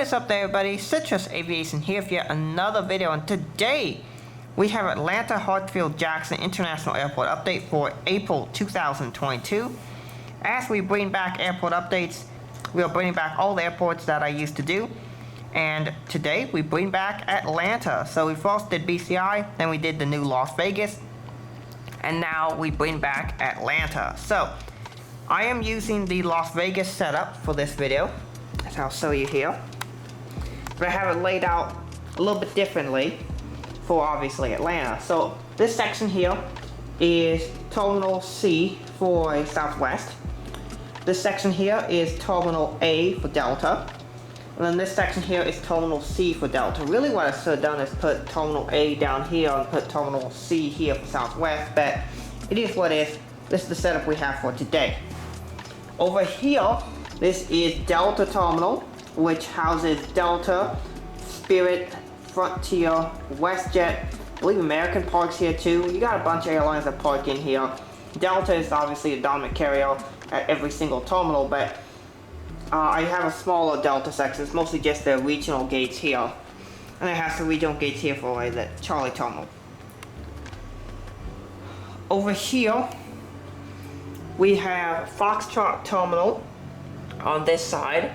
What is up there, everybody? Citrus Aviation here for yet another video, and today we have Atlanta Heartsfield-Jackson International Airport update for April 2022. As we bring back airport updates, we are bringing back all the airports that I used to do, and today we bring back Atlanta. So we first did BCI, then we did the new Las Vegas, and now we bring back Atlanta. So I am using the Las Vegas setup for this video, as I'll show you here. But I have it laid out a little bit differently for obviously Atlanta. So this section here is Terminal C for Southwest. This section here is Terminal A for Delta. And then this section here is Terminal C for Delta. Really what I should have done is put Terminal A down here and put Terminal C here for Southwest, but it is what it is. This is the setup we have for today. Over here, this is Delta Terminal, which houses Delta, Spirit, Frontier, WestJet. I believe American parks here too. You got a bunch of airlines that park in here. Delta is obviously a dominant carrier at every single terminal, but I have a smaller Delta section. It's mostly just the regional gates here. And it has the regional gates here for the Charlie Terminal. Over here, we have Foxtrot Terminal on this side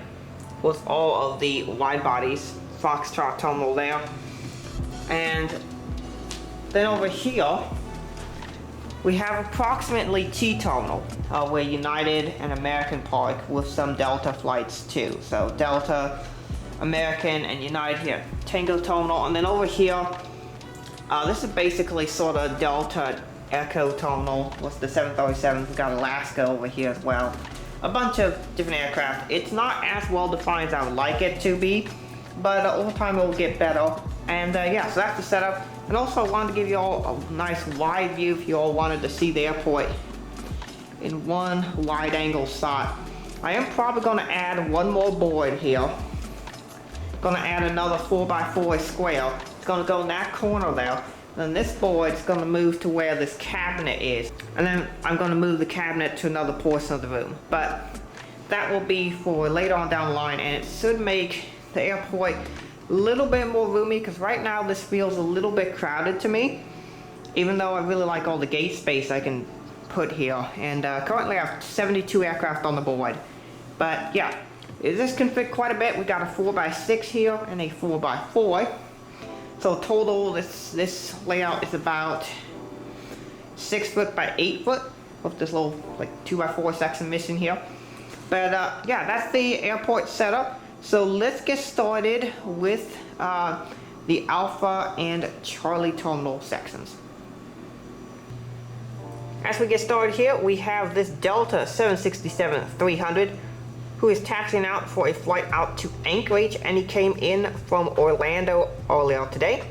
with all of the wide bodies. Foxtrot Terminal there. And then over here, we have approximately T Terminal, where United and American park with some Delta flights too. So Delta, American, and United here. Tango Terminal. And then over here, this is basically sort of Delta Echo Terminal with the 737s. We've got Alaska over here as well. A bunch of different aircraft. It's not as well defined as I would like it to be, but over time it will get better. And yeah, so that's the setup. And also I wanted to give you all a nice wide view if you all wanted to see the airport in one wide angle shot. I am probably going to add one more board here. Going to add another 4x4 square. It's going to go in that corner there. Then this board is going to move to where this cabinet is. And then I'm going to move the cabinet to another portion of the room. But that will be for later on down the line, and it should make the airport a little bit more roomy, because right now this feels a little bit crowded to me, even though I really like all the gate space I can put here. And currently I have 72 aircraft on the board. But yeah, this can fit quite a bit. We got a 4x6 here and a 4x4. So total, this layout is about 6 foot by 8 foot with this little like 2x4 section missing here. But yeah, that's the airport setup. So let's get started with the Alpha and Charlie Terminal sections. As we get started here, we have this Delta 767-300 who is taxiing out for a flight out to Anchorage, and he came in from Orlando earlier today.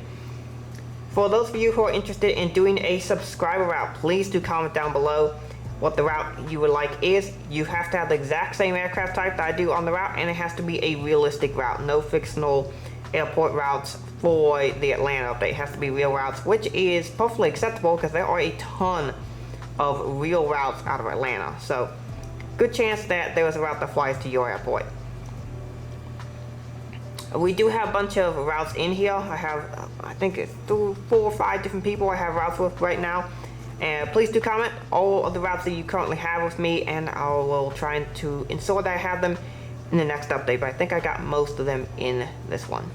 For those of you who are interested in doing a subscriber route, please do comment down below what the route you would like is. You have to have the exact same aircraft type that I do on the route, and it has to be a realistic route. No fictional airport routes for the Atlanta update. It has to be real routes, which is perfectly acceptable because there are a ton of real routes out of Atlanta. So good chance that there is a route that flies to your airport. We do have a bunch of routes in here. I have, I think it's 4 or 5 different people I have routes with right now. And please do comment all of the routes that you currently have with me, and I will try to ensure that I have them in the next update. But I think I got most of them in this one.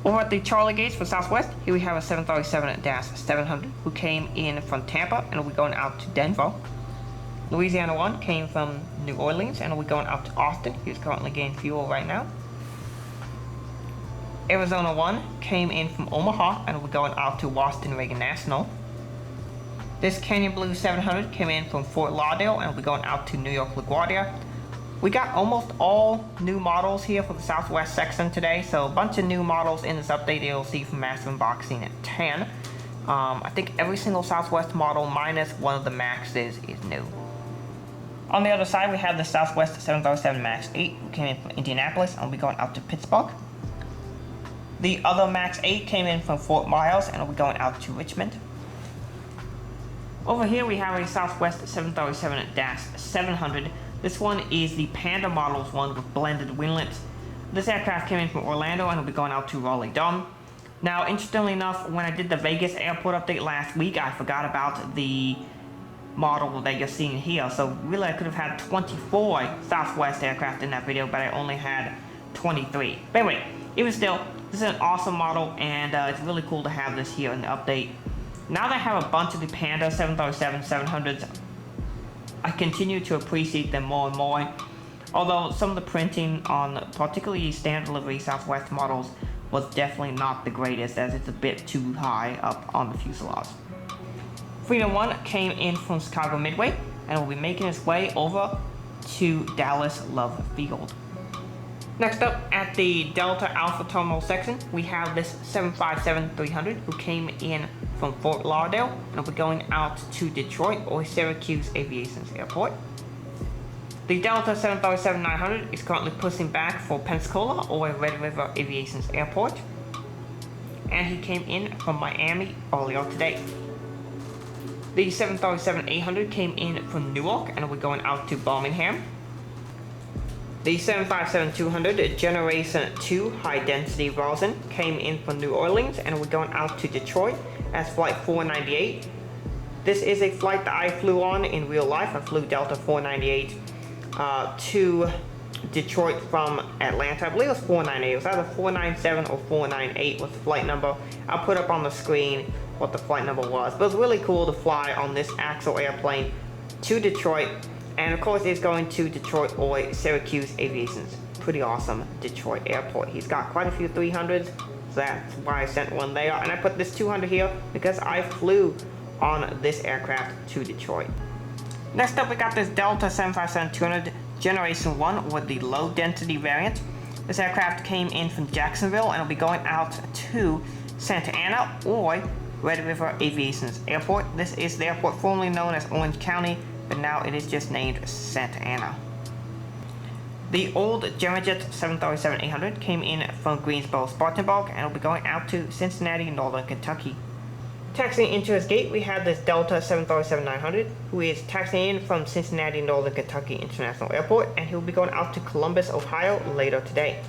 Over at the Charlie gates for Southwest, here we have a 737-700 who came in from Tampa and will be going out to Denver. Louisiana 1 came from New Orleans and will be going out to Austin. He's currently getting fuel right now. Arizona 1 came in from Omaha and will be going out to Washington Reagan National. This Canyon Blue 700 came in from Fort Lauderdale and will be going out to New York LaGuardia. We got almost all new models here for the Southwest section today, so a bunch of new models in this update you'll see from Massive Unboxing at 10. I think every single Southwest model minus one of the Maxes is new. On the other side, we have the Southwest 737 MAX 8, who came in from Indianapolis and will be going out to Pittsburgh. The other MAX 8 came in from Fort Myers and will be going out to Richmond. Over here we have a Southwest 737-700. This one is the Panda Models one with blended winglets. This aircraft came in from Orlando and will be going out to Raleigh-Durham. Now, interestingly enough, when I did the Vegas airport update last week, I forgot about the model that you're seeing here. So really, I could have had 24 Southwest aircraft in that video, but I only had 23. But anyway, even still, this is an awesome model, and it's really cool to have this here in the update. Now that I have a bunch of the Panda 737-700s, I continue to appreciate them more and more. Although some of the printing on particularly standard delivery Southwest models was definitely not the greatest, as it's a bit too high up on the fuselage. Freedom 1 came in from Chicago Midway and will be making its way over to Dallas Love Field. Next up, at the Delta Alpha Terminal section, we have this 757-300 who came in from Fort Lauderdale and will be going out to Detroit or Syracuse Aviation's Airport. The Delta 737-900 is currently pushing back for Pensacola or Red River Aviation's Airport, and he came in from Miami earlier today. The 737-800 came in from Newark and will be going out to Birmingham. The 757-200 Generation 2 high-density version came in from New Orleans and will be going out to Detroit as Flight 498. This is a flight that I flew on in real life. I flew Delta 498 to Detroit from Atlanta. I believe it was 498. It was either 497 or 498 was the flight number. I'll put up on the screen what the flight number was. But it was really cool to fly on this Axel airplane to Detroit. And of course it's going to Detroit or Syracuse Aviation's pretty awesome Detroit airport. He's got quite a few 300s, so that's why I sent one there. And I put this 200 here because I flew on this aircraft to Detroit. Next up, we got this Delta 757-200 Generation 1 with the low density variant. This aircraft came in from Jacksonville and will be going out to Santa Ana or Red River Aviation's Airport. This is the airport formerly known as Orange County, but now it is just named Santa Ana. The old Generjet 737-800 came in from Greensboro, Spartanburg, and will be going out to Cincinnati, Northern Kentucky. Taxiing into his gate, we have this Delta 737-900, who is taxiing in from Cincinnati, Northern Kentucky International Airport, and he will be going out to Columbus, Ohio later today.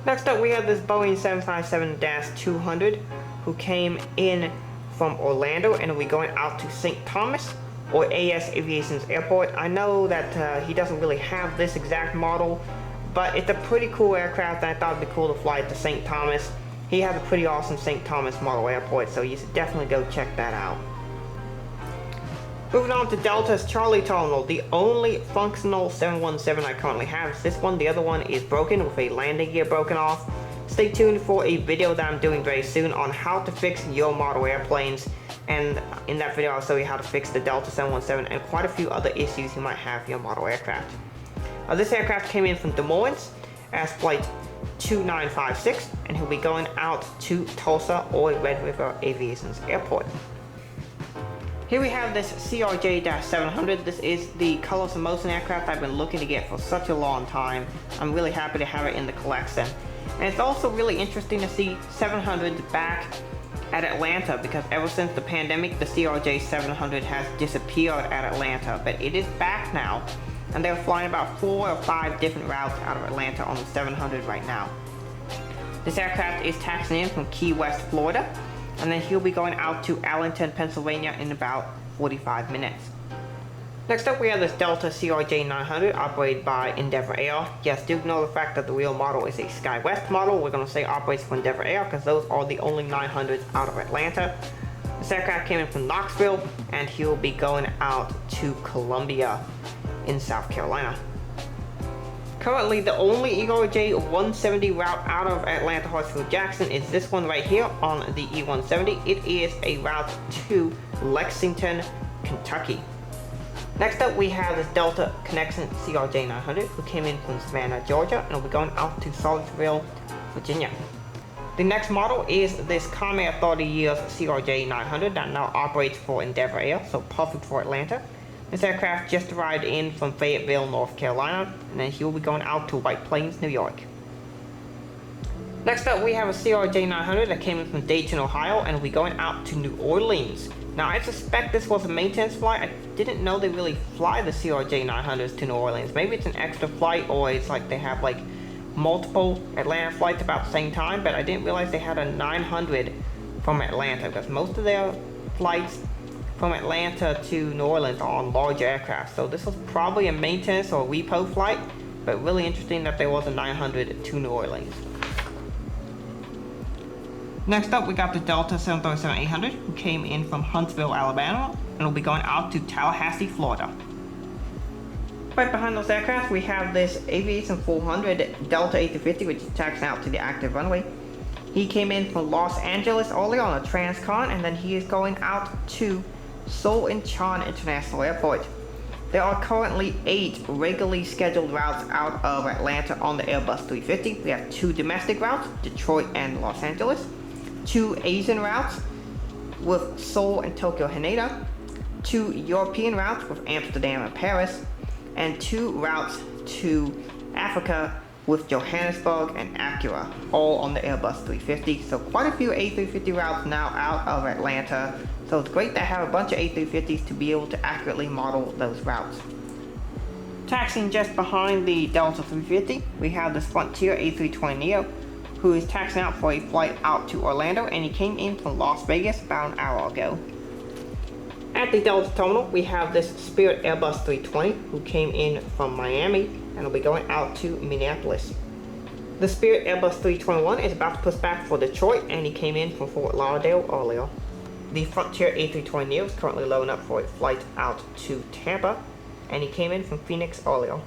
Next up, we have this Boeing 757-200, who came in from Orlando and will be going out to St. Thomas or AS Aviation's Airport. I know that he doesn't really have this exact model, but it's a pretty cool aircraft and I thought it'd be cool to fly it to St. Thomas. He has a pretty awesome St. Thomas Model Airport, so you should definitely go check that out. Moving on to Delta's Charlie Terminal, the only functional 717 I currently have is this one. The other one is broken with a landing gear broken off. Stay tuned for a video that I'm doing very soon on how to fix your model airplanes, and in that video I'll show you how to fix the Delta 717 and quite a few other issues you might have in your model aircraft. This aircraft came in from Des Moines as Flight 2956 and he'll be going out to Tulsa or Red River Aviation's Airport. Here we have this CRJ-700. This is the Colors of Motion aircraft I've been looking to get for such a long time. I'm really happy to have it in the collection. And it's also really interesting to see 700s back at Atlanta, because ever since the pandemic, the CRJ-700 has disappeared at Atlanta, but it is back now. And they're flying about 4 or 5 different routes out of Atlanta on the 700 right now. This aircraft is taxiing in from Key West, Florida, and then he'll be going out to Arlington, Pennsylvania in about 45 minutes. Next up, we have this Delta CRJ-900 operated by Endeavor Air. Yes, do ignore the fact that the real model is a SkyWest model. We're going to say operates for Endeavor Air because those are the only 900s out of Atlanta. This aircraft came in from Knoxville, and he'll be going out to Columbia in South Carolina. Currently, the only ERJ-170 route out of Atlanta Heartsfield-Jackson is this one right here on the E-170. It is a route to Lexington, Kentucky. Next up, we have this Delta Connection CRJ-900 who came in from Savannah, Georgia, and will be going out to Salisbury, Virginia. The next model is this Comair 30 years CRJ-900 that now operates for Endeavor Air, so perfect for Atlanta. This aircraft just arrived in from Fayetteville, North Carolina, and then he will be going out to White Plains, New York. Next up, we have a CRJ-900 that came in from Dayton, Ohio, and will be going out to New Orleans. Now, I suspect this was a maintenance flight. I didn't know they really fly the CRJ-900s to New Orleans. Maybe it's an extra flight, or it's like they have like multiple Atlanta flights about the same time, but I didn't realize they had a 900 from Atlanta, because most of their flights from Atlanta to New Orleans are on large aircraft. So this was probably a maintenance or repo flight, but really interesting that there was a 900 to New Orleans. Next up, we got the Delta 737-800, who came in from Huntsville, Alabama, and will be going out to Tallahassee, Florida. Right behind those aircraft, we have this Aviation 400 Delta A350, which is taxiing out to the active runway. He came in from Los Angeles earlier on a transcon, and then he is going out to Seoul Incheon International Airport. There are currently 8 regularly scheduled routes out of Atlanta on the Airbus 350. We have 2 domestic routes, Detroit and Los Angeles, 2 Asian routes with Seoul and Tokyo Haneda, 2 European routes with Amsterdam and Paris, and 2 routes to Africa with Johannesburg and Accra, all on the Airbus 350. So quite a few A350 routes now out of Atlanta. So it's great to have a bunch of A350s to be able to accurately model those routes. Taxiing just behind the Delta 350, we have this Frontier A320neo, who is taxiing out for a flight out to Orlando, and he came in from Las Vegas about an hour ago. At the Delta terminal, we have this Spirit Airbus 320, who came in from Miami, and will be going out to Minneapolis. The Spirit Airbus 321 is about to push back for Detroit, and he came in from Fort Lauderdale earlier. The Frontier A320neo is currently loading up for a flight out to Tampa, and he came in from Phoenix earlier.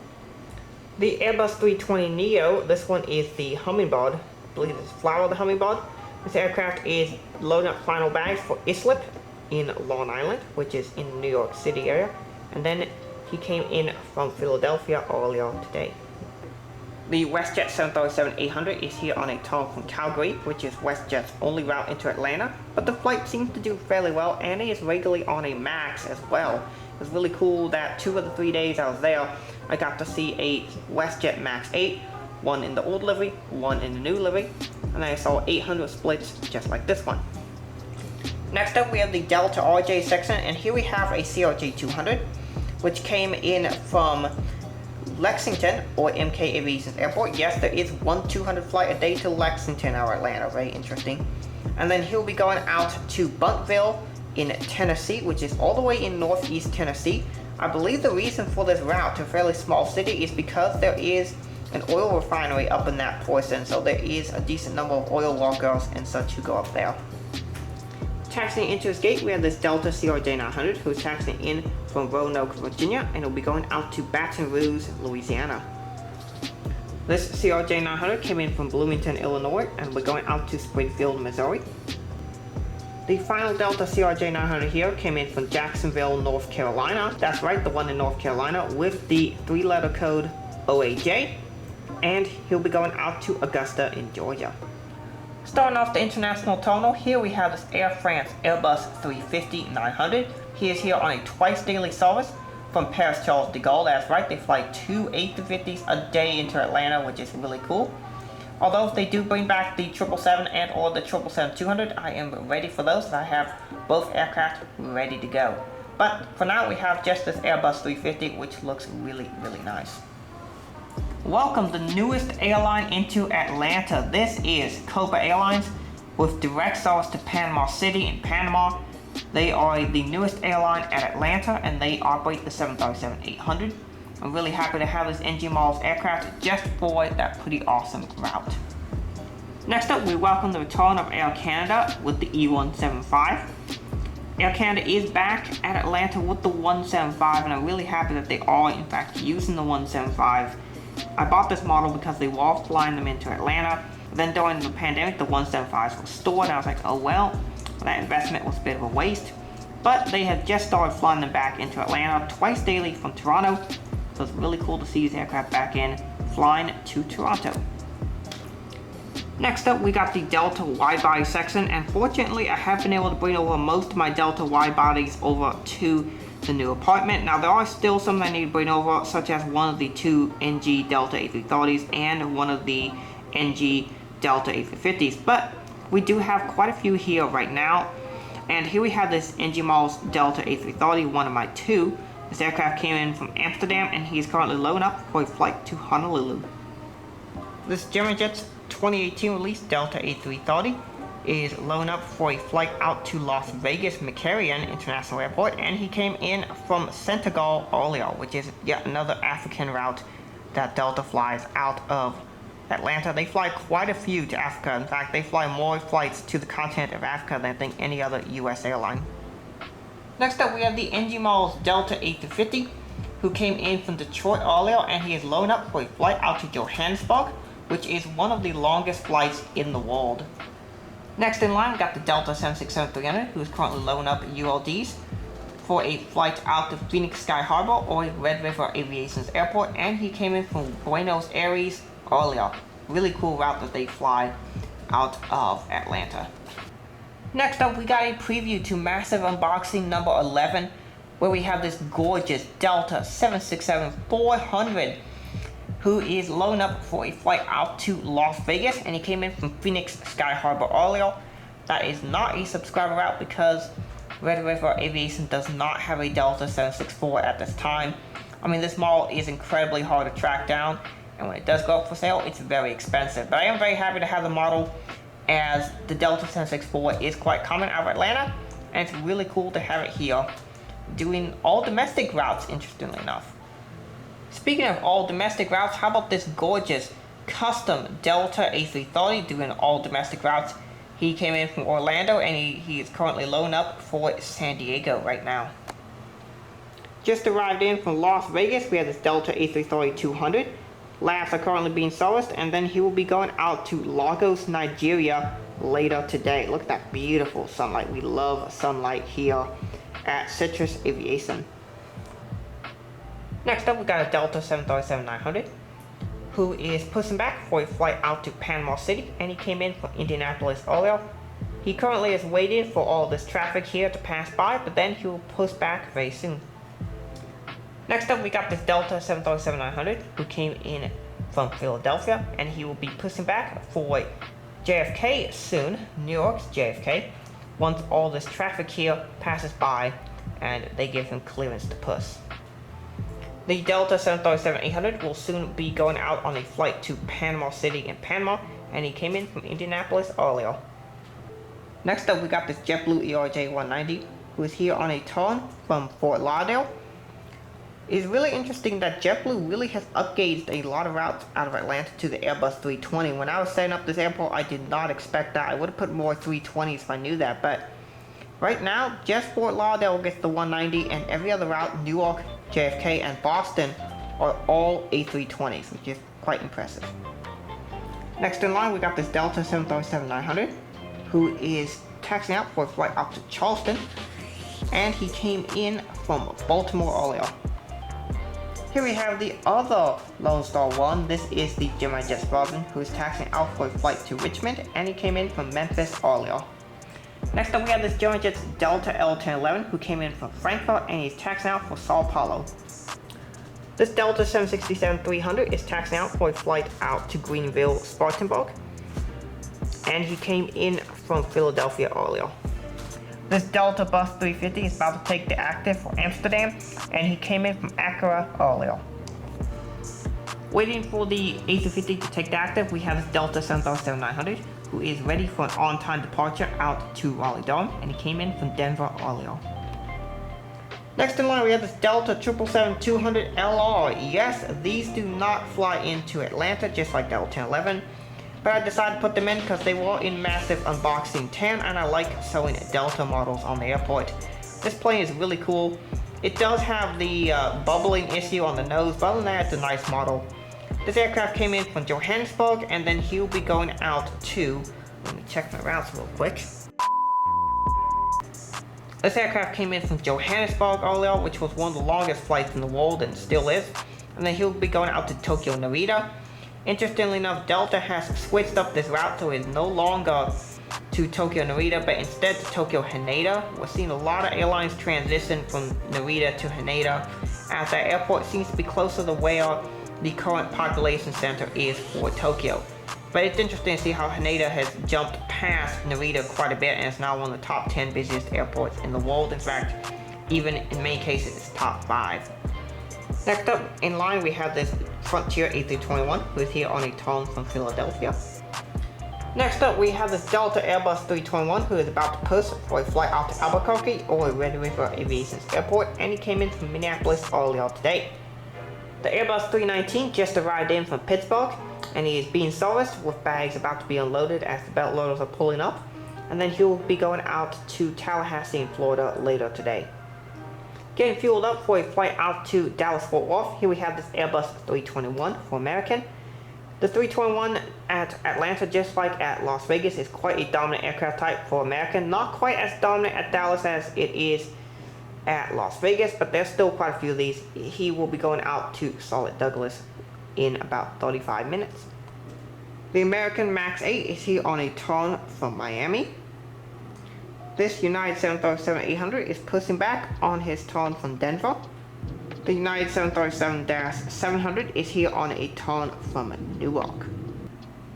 The Airbus 320neo, this one is the Hummingbird, I believe it's Flower the Hummingbird. This aircraft is loading up final bags for Islip in Long Island, which is in the New York City area, and then he came in from Philadelphia earlier today. The WestJet 737-800 is here on a turn from Calgary, which is WestJet's only route into Atlanta, but the flight seems to do fairly well, and it is regularly on a MAX as well. It was really cool that 2 of the 3 days I was there, I got to see a WestJet MAX 8, one in the old livery, one in the new livery, and I saw 800 splits just like this one. Next up, we have the Delta RJ section, and here we have a CRJ 200, which came in from Lexington, or MK Aviation Airport. Yes, there is one 200 flight a day to Lexington or Atlanta, very interesting. And then he'll be going out to Buntville in Tennessee, which is all the way in northeast Tennessee. I believe the reason for this route to a fairly small city is because there is an oil refinery up in that portion, so there is a decent number of oil workers and such who go up there. Taxiing into his gate, we have this Delta CRJ-900 who's taxiing in from Roanoke, Virginia, and will be going out to Baton Rouge, Louisiana. This CRJ-900 came in from Bloomington, Illinois, and will be going out to Springfield, Missouri. The final Delta CRJ-900 here came in from Jacksonville, North Carolina. That's right, the one in North Carolina with the 3-letter code OAJ, and he'll be going out to Augusta in Georgia. Starting off the international terminal, here we have this Air France Airbus 350-900. He is here on a twice daily service from Paris Charles de Gaulle. That's right, they fly 2 A350s a day into Atlanta, which is really cool. Although if they do bring back the 777 and or the 777-200, I am ready for those, and I have both aircraft ready to go. But for now, we have just this Airbus 350, which looks really, really nice. Welcome the newest airline into Atlanta. This is Cobra Airlines with direct service to Panama City in Panama. They are the newest airline at Atlanta, and they operate the 737-800. I'm really happy to have this NG Models aircraft just for that pretty awesome route. Next up, we welcome the return of Air Canada with the E175. Air Canada is back at Atlanta with the 175, and I'm really happy that they are in fact using the 175. I bought this model because they were flying them into Atlanta. Then during the pandemic, the 175s were stored, and I was like, oh well, that investment was a bit of a waste. But they have just started flying them back into Atlanta twice daily from Toronto. So it's really cool to see these aircraft back in, flying to Toronto. Next up, we got the Delta widebody section, and fortunately I have been able to bring over most of my Delta widebodies over to the new apartment. Now there are still some that I need to bring over, such as one of the 2 NG Delta A330s and one of the NG Delta A350s, but we do have quite a few here right now. And here we have this NG Models Delta A330, one of my 2. This aircraft came in from Amsterdam, and he is currently loading up for a flight to Honolulu. This German Jet's 2018 release Delta A330 is loaned up for a flight out to Las Vegas McCarran International Airport, and he came in from Senegal earlier, which is yet another African route that Delta flies out of Atlanta. They fly quite a few to Africa. In fact, they fly more flights to the continent of Africa than I think any other US airline. Next up, we have the NG Models Delta A350, who came in from Detroit earlier, and he is loaned up for a flight out to Johannesburg, which is one of the longest flights in the world. Next in line, we got the Delta 767-300, who is currently loading up ULDs for a flight out to Phoenix Sky Harbor or Red River Aviation's airport, and he came in from Buenos Aires earlier. Really cool route that they fly out of Atlanta. Next up, we got a preview to massive unboxing number 11, where we have this gorgeous Delta 767-400, who is loaned up for a flight out to Las Vegas, and he came in from Phoenix Sky Harbor earlier. That is not a subscriber route because Red River Aviation does not have a Delta 764 at this time. I mean, this model is incredibly hard to track down, and when it does go up for sale, it's very expensive. But I am very happy to have the model, as the Delta 764 is quite common out of Atlanta, and it's really cool to have it here, doing all domestic routes, interestingly enough. Speaking of all domestic routes, how about this gorgeous custom Delta A330 doing all domestic routes? He came in from Orlando, and he is currently loaned up for San Diego right now. Just arrived in from Las Vegas, we have this Delta A330-200. Labs are currently being serviced, and then he will be going out to Lagos, Nigeria later today. Look at that beautiful sunlight. We love sunlight here at Citrus Aviation. Next up, we got a Delta 737-900, who is pushing back for a flight out to Panama City, and he came in from Indianapolis earlier. He currently is waiting for all this traffic here to pass by, but then he will push back very soon. Next up, we got this Delta 737-900, who came in from Philadelphia, and he will be pushing back for JFK soon, New York's JFK, once all this traffic here passes by and they give him clearance to push. The Delta 737-800 will soon be going out on a flight to Panama City in Panama, and he came in from Indianapolis earlier. Next up, we got this JetBlue ERJ-190, who is here on a turn from Fort Lauderdale. It's really interesting that JetBlue really has upgauged a lot of routes out of Atlanta to the Airbus 320. When I was setting up this airport, I did not expect that. I would have put more 320s if I knew that, but right now, just Fort Lauderdale gets the 190, and every other route, New York, JFK, and Boston, are all A320s, which is quite impressive. Next in line, we got this Delta 737-900, who is taxiing out for a flight out to Charleston, and he came in from Baltimore earlier. Here we have the other Lone Star One. This is the Gemini Jet Squadron, who is taxiing out for a flight to Richmond, and he came in from Memphis earlier. Next up, we have this German Jet's Delta L1011, who came in from Frankfurt, and he's taxiing out for Sao Paulo. This Delta 767-300 is taxiing out for a flight out to Greenville, Spartanburg, and he came in from Philadelphia earlier. This Delta Bus 350 is about to take the active for Amsterdam, and he came in from Accra earlier. Waiting for the A350 to take the active, we have this Delta 737-900, who is ready for an on-time departure out to Raleigh-Durham, and he came in from Denver earlier. Next in line, we have this Delta 777-200LR. Yes, these do not fly into Atlanta, just like Delta 1011, but I decided to put them in because they were in massive unboxing 10, and I like selling Delta models on the airport. This plane is really cool. It does have the bubbling issue on the nose, but other than that, it's a nice model. This aircraft came in from Johannesburg, and then he'll be going out to, let me check my routes real quick. This aircraft came in from Johannesburg earlier, which was one of the longest flights in the world, and still is. And then he'll be going out to Tokyo Narita. Interestingly enough, Delta has switched up this route, so it's no longer to Tokyo Narita, but instead to Tokyo Haneda. We're seeing a lot of airlines transition from Narita to Haneda, as that airport seems to be closer to where the current population center is for Tokyo. But it's interesting to see how Haneda has jumped past Narita quite a bit, and is now one of the top 10 busiest airports in the world. In fact, even in many cases, it's top 5. Next up in line, we have this Frontier A321, who is here on a turn from Philadelphia. Next up, we have this Delta Airbus 321, who is about to push for a flight out to Albuquerque or Red River Aviation's airport, and he came in from Minneapolis earlier today. The Airbus 319 just arrived in from Pittsburgh, and he is being serviced with bags about to be unloaded as the belt loaders are pulling up, and then he will be going out to Tallahassee in Florida later today. Getting fueled up for a flight out to Dallas-Fort Worth, here we have this Airbus 321 for American. The 321 at Atlanta, just like at Las Vegas, is quite a dominant aircraft type for American. Not quite as dominant at Dallas as it is at Las Vegas, but there's still quite a few of these. He will be going out to Charlotte Douglas in about 35 minutes. The American MAX 8 is here on a turn from Miami. This United 737-800 is pushing back on his turn from Denver. The United 737-700 is here on a turn from Newark.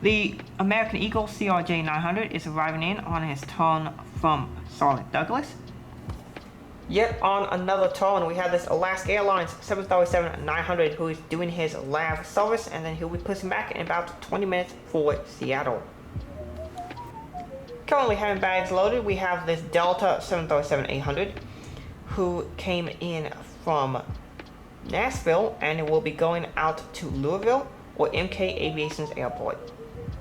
The American Eagle CRJ-900 is arriving in on his turn from Charlotte Douglas. Yet on another turn, we have this Alaska Airlines 737-900 who is doing his LAV service, and then he'll be pushing back in about 20 minutes for Seattle. Currently having bags loaded, we have this Delta 737-800 who came in from Nashville and it will be going out to Louisville or MK Aviation's airport.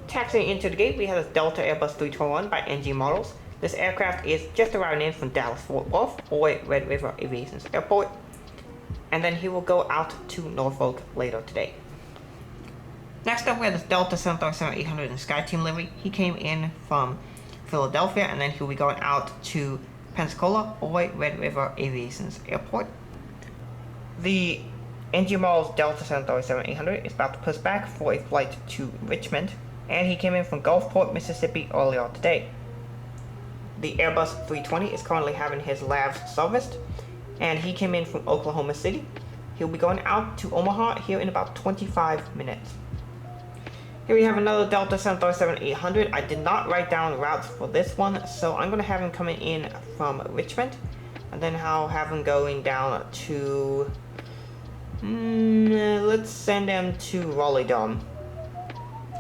Taxiing into the gate, we have this Delta Airbus 321 by NG Models. This aircraft is just arriving in from Dallas-Fort Worth or Red River Aviation's airport, and then he will go out to Norfolk later today. Next up, we have this Delta 737-800 in SkyTeam livery. He came in from Philadelphia, and then he'll be going out to Pensacola or Red River Aviation's airport. The NG Models Delta 737-800 is about to push back for a flight to Richmond, and he came in from Gulfport, Mississippi earlier today. The Airbus 320 is currently having his LAVs serviced, and he came in from Oklahoma City. He'll be going out to Omaha here in about 25 minutes. Here we have another Delta 737-800. I did not write down routes for this one, so I'm going to have him coming in from Richmond, and then I'll have him going down to... let's send him to Raleigh-Durham.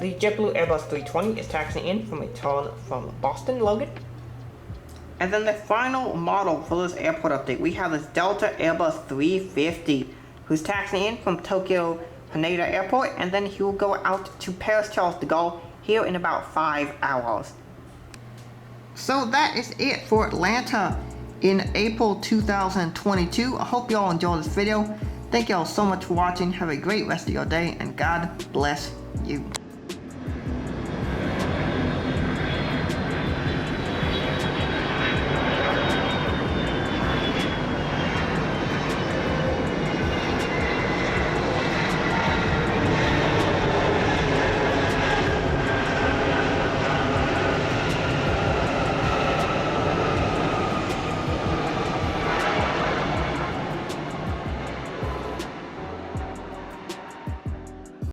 The JetBlue Airbus 320 is taxiing in from a turn from Boston, Logan. And then the final model for this airport update, we have this Delta Airbus 350, who's taxiing in from Tokyo Haneda Airport, and then he will go out to Paris Charles de Gaulle here in about 5 hours. So that is it for Atlanta in April 2022. I hope y'all enjoyed this video. Thank y'all so much for watching. Have a great rest of your day, and God bless you.